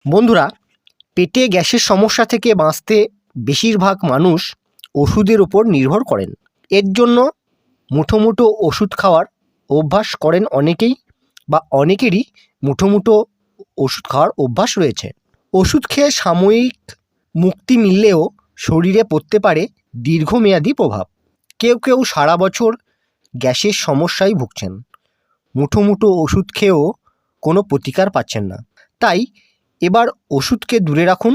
বন্ধুরা, পেটে গ্যাসের সমস্যা থেকে বাঁচতে বেশিরভাগ মানুষ ওষুধের ওপর নির্ভর করেন। এর জন্য মুঠো মুঠো ওষুধ খাওয়ার অভ্যাস করেন অনেকেই, বা অনেকেরই মুঠো মুঠো ওষুধ খাওয়ার অভ্যাস রয়েছে। ওষুধ খেয়ে সাময়িক মুক্তি মিললেও শরীরে পড়তে পারে দীর্ঘমেয়াদী প্রভাব। কেউ কেউ সারা বছর গ্যাসের সমস্যায় ভুগছেন, মুঠো মুঠো ওষুধ খেয়েও কোনো প্রতিকার পাচ্ছেন না। তাই এবার ওষুধকে দূরে রাখুন,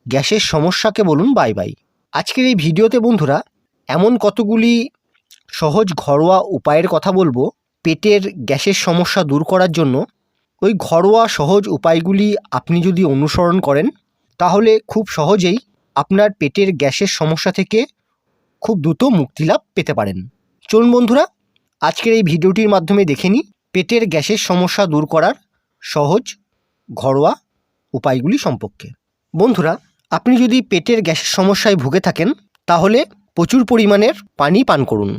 গ্যাসের সমস্যাকে বলুন বাই বাই। আজকের এই ভিডিওতে বন্ধুরা এমন কতগুলি সহজ ঘরোয়া উপায়ের কথা বলবো পেটের গ্যাসের সমস্যা দূর করার জন্য। ওই ঘরোয়া সহজ উপায়গুলি আপনি যদি অনুসরণ করেন তাহলে খুব সহজেই আপনার পেটের গ্যাসের সমস্যা থেকে খুব দ্রুত মুক্তিলাভ পেতে পারেন। চলুন বন্ধুরা, আজকের এই ভিডিওটির মাধ্যমে দেখে নিই পেটের গ্যাসের সমস্যা দূর করার সহজ ঘরোয়া উপায়গুলি সম্পর্কে। বন্ধুরা, আপনি যদি পেটের গ্যাসের সমস্যায় ভুগে থাকেন তাহলে প্রচুর পরিমাণের পানি পান করুন।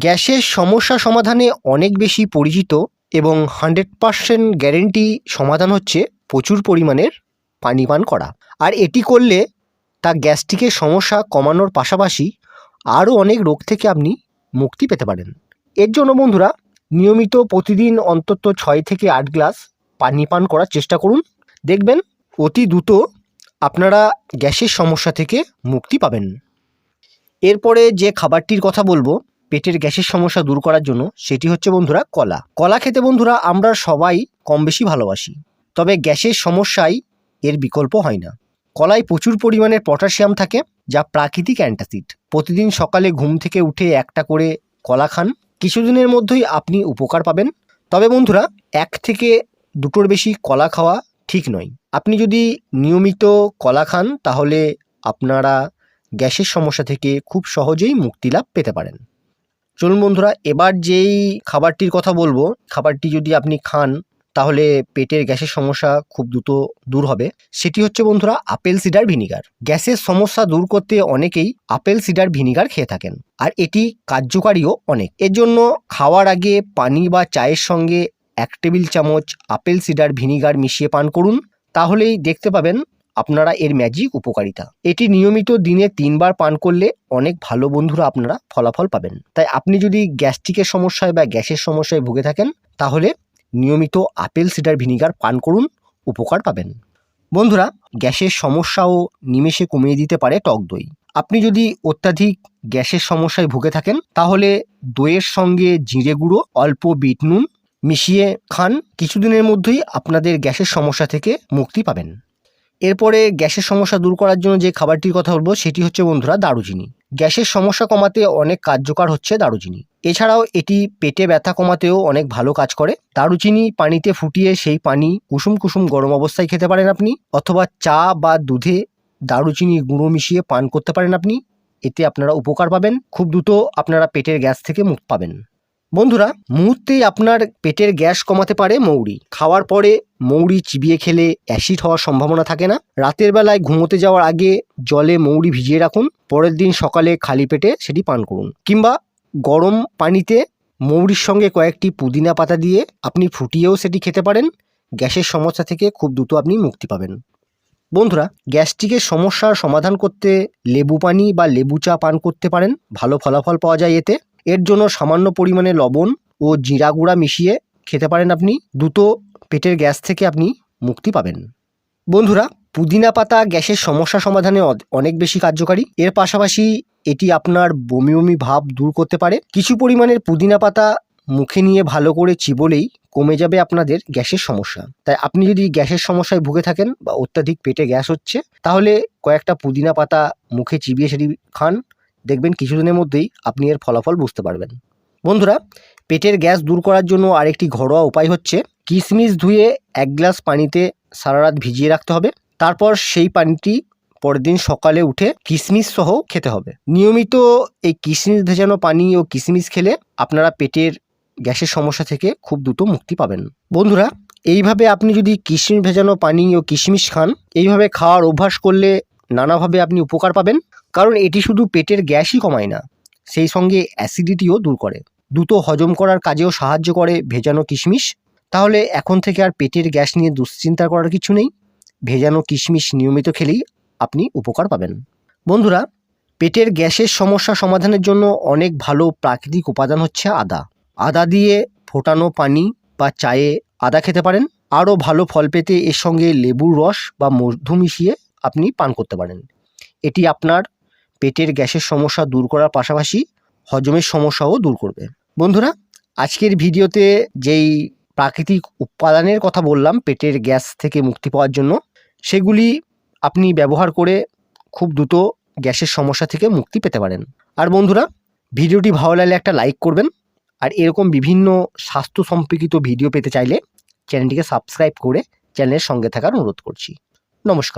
গ্যাসের সমস্যা সমাধানে অনেক বেশি পরিচিত এবং 100% গ্যারেন্টি সমাধান হচ্ছে প্রচুর পরিমাণের পানি পান করা। আর এটি করলে তা গ্যাস্ট্রিকের সমস্যা কমানোর পাশাপাশি আরও অনেক রোগ থেকে আপনি মুক্তি পেতে পারেন। এর জন্য বন্ধুরা নিয়মিত প্রতিদিন অন্তত 6 থেকে 8 গ্লাস পানি পান করার চেষ্টা করুন। দেখবেন অতি দ্রুত আপনারা গ্যাসের সমস্যা থেকে মুক্তি পাবেন। এরপরে যে খাবারটির কথা বলবো পেটের গ্যাসের সমস্যা দূর করার জন্য সেটি হচ্ছে বন্ধুরা কলা। কলা খেতে বন্ধুরা আমরা সবাই কম বেশি ভালোবাসি, তবে গ্যাসের সমস্যায় এর বিকল্প হয় না। কলায় প্রচুর পরিমাণে পটাশিয়াম থাকে, যা প্রাকৃতিক অ্যান্টাসিড। প্রতিদিন সকালে ঘুম থেকে উঠে একটা করে কলা খান, কিছুদিনের মধ্যেই আপনি উপকার পাবেন। তবে বন্ধুরা 1 থেকে 2টোর বেশি কলা খাওয়া ঠিক নয়। আপনি যদি নিয়মিত কলা খান তাহলে আপনারা গ্যাসের সমস্যা থেকে খুব সহজেই মুক্তিলাভ পেতে পারেন। চলুন বন্ধুরা, এবার যেই খাবারটির কথা বলবো, খাবারটি যদি আপনি খান তাহলে পেটের গ্যাসের সমস্যা খুব দ্রুত দূর হবে, সেটি হচ্ছে বন্ধুরা আপেল সিডার ভিনিগার। গ্যাসের সমস্যা দূর করতে অনেকেই আপেল সিডার ভিনিগার খেয়ে থাকেন, আর এটি কার্যকারীও অনেক। এর জন্য খাওয়ার আগে পানি বা চায়ের সঙ্গে 1 টেবিল চামচ আপেল সিডার ভিনিগার মিশিয়ে পান করুন, তাহলেই দেখতে পাবেন আপনারা এর ম্যাজিক উপকারিতা। এটি নিয়মিত দিনে 3 বার পান করলে অনেক ভালো বন্ধুরা আপনারা ফলাফল পাবেন। তাই আপনি যদি গ্যাস্ট্রিকের সমস্যায় বা গ্যাসের সমস্যায় ভুগে থাকেন তাহলে নিয়মিত আপেল সিডার ভিনিগার পান করুন, উপকার পাবেন। বন্ধুরা, গ্যাসের সমস্যাও নিমেষে কমিয়ে দিতে পারে টক দই। আপনি যদি অত্যাধিক গ্যাসের সমস্যায় ভুগে থাকেন তাহলে দইয়ের সঙ্গে জিরে গুঁড়ো, অল্প বিট নুন মিশিয়ে খান, কিছুদিনের মধ্যেই আপনাদের গ্যাসের সমস্যা থেকে মুক্তি পাবেন। এরপরে গ্যাসের সমস্যা দূর করার জন্য যে খাবারটির কথা বলবো সেটি হচ্ছে বন্ধুরা দারুচিনি। গ্যাসের সমস্যা কমাতে অনেক কার্যকর হচ্ছে দারুচিনি। এছাড়াও এটি পেটে ব্যথা কমাতেও অনেক ভালো কাজ করে। দারুচিনি পানিতে ফুটিয়ে সেই পানি কুসুম কুসুম গরম অবস্থায় খেতে পারেন আপনি, অথবা চা বা দুধে দারুচিনি গুঁড়ো মিশিয়ে পান করতে পারেন আপনি। এতে আপনারা উপকার পাবেন, খুব দ্রুত আপনারা পেটের গ্যাস থেকে মুক্তি পাবেন। বন্ধুরা, মুহূর্তেই আপনার পেটের গ্যাস কমাতে পারে মৌরি। খাওয়ার পরে মৌরি চিবিয়ে খেলে অ্যাসিড হওয়ার সম্ভাবনা থাকে না। রাতের বেলায় ঘুমোতে যাওয়ার আগে জলে মৌরি ভিজিয়ে রাখুন, পরের দিন সকালে খালি পেটে সেটি পান করুন। কিংবা গরম পানিতে মৌরির সঙ্গে কয়েকটি পুদিনা পাতা দিয়ে আপনি ফুটিয়েও সেটি খেতে পারেন। গ্যাসের সমস্যা থেকে খুব দ্রুত আপনি মুক্তি পাবেন। বন্ধুরা, গ্যাস্ট্রিকের সমস্যার সমাধান করতে লেবু পানি বা লেবু চা পান করতে পারেন, ভালো ফলাফল পাওয়া যায় এতে। এর জন্য সামান্য পরিমাণে লবণ ও জিরা গুঁড়া মিশিয়ে খেতে পারেন আপনি, দ্রুত পেটের গ্যাস থেকে আপনি মুক্তি পাবেন। বন্ধুরা, পুদিনা পাতা গ্যাসের সমস্যা সমাধানে অনেক বেশি কার্যকারী। এর পাশাপাশি এটি আপনার বমি বমি ভাব দূর করতে পারে। কিছু পরিমাণের পুদিনা পাতা মুখে নিয়ে ভালো করে চিবোলেই কমে যাবে আপনাদের গ্যাসের সমস্যা। তাই আপনি যদি গ্যাসের সমস্যায় ভুগে থাকেন বা অত্যাধিক পেটে গ্যাস হচ্ছে তাহলে কয়েকটা পুদিনা পাতা মুখে চিবিয়ে সেটি খান, দেখবেন কিছুদিনের মধ্যেই আপনি এর ফলাফল বুঝতে পারবেন। বন্ধুরা, পেটের গ্যাস দূর করার জন্য আরেকটি ঘরোয়া উপায় হচ্ছে কিশমিশ ধুয়ে 1 গ্লাস পানিতে সারা রাত ভিজিয়ে রাখতে হবে, তারপর সেই পানিটি পরের দিন সকালে উঠে কিশমিশ সহ খেতে হবে। নিয়মিত এই কিশমিশ ভেজানো পানি ও কিশমিশ খেলে আপনারা পেটের গ্যাসের সমস্যা থেকে খুব দ্রুত মুক্তি পাবেন। বন্ধুরা, এইভাবে আপনি যদি কিশমিশ ভেজানো পানি ও কিশমিশ খান, এইভাবে খাওয়ার অভ্যাস করলে নানাভাবে আপনি উপকার পাবেন। কারণ এটি শুধু পেটের গ্যাসই কমায় না, সেই সঙ্গে অ্যাসিডিটিও দূর করে, দ্রুত হজম করার কাজেও সাহায্য করে ভেজানো কিশমিশ। তাহলে এখন থেকে আর পেটের গ্যাস নিয়ে দুশ্চিন্তা করার কিছু নেই। ভেজানো কিশমিশ নিয়মিত খেলেই আপনি উপকার পাবেন। বন্ধুরা, পেটের গ্যাসের সমস্যা সমাধানের জন্য অনেক ভালো প্রাকৃতিক উপাদান হচ্ছে আদা। আদা দিয়ে ফোটানো পানি বা চায়ে আদা খেতে পারেন। আরও ভালো ফল পেতে এর সঙ্গে লেবুর রস বা মধু মিশিয়ে আপনি পান করতে পারেন। এটি আপনার পেটের গ্যাসের সমস্যা দূর করার পাশাপাশি হজমের সমস্যাও দূর করবে। বন্ধুরা, আজকের ভিডিওতে যেই প্রাকৃতিক উপাদানের কথা বললাম পেটের গ্যাস থেকে মুক্তি পাওয়ার জন্য, সেগুলি আপনি ব্যবহার করে খুব দ্রুত গ্যাসের সমস্যা থেকে মুক্তি পেতে পারেন। আর বন্ধুরা, ভিডিওটি ভালো লাগলে একটা লাইক করবেন। আর এরকম বিভিন্ন স্বাস্থ্য সম্পর্কিত ভিডিও পেতে চাইলে চ্যানেলটিকে সাবস্ক্রাইব করে চ্যানেলের সঙ্গে থাকার অনুরোধ করছি। নমস্কার।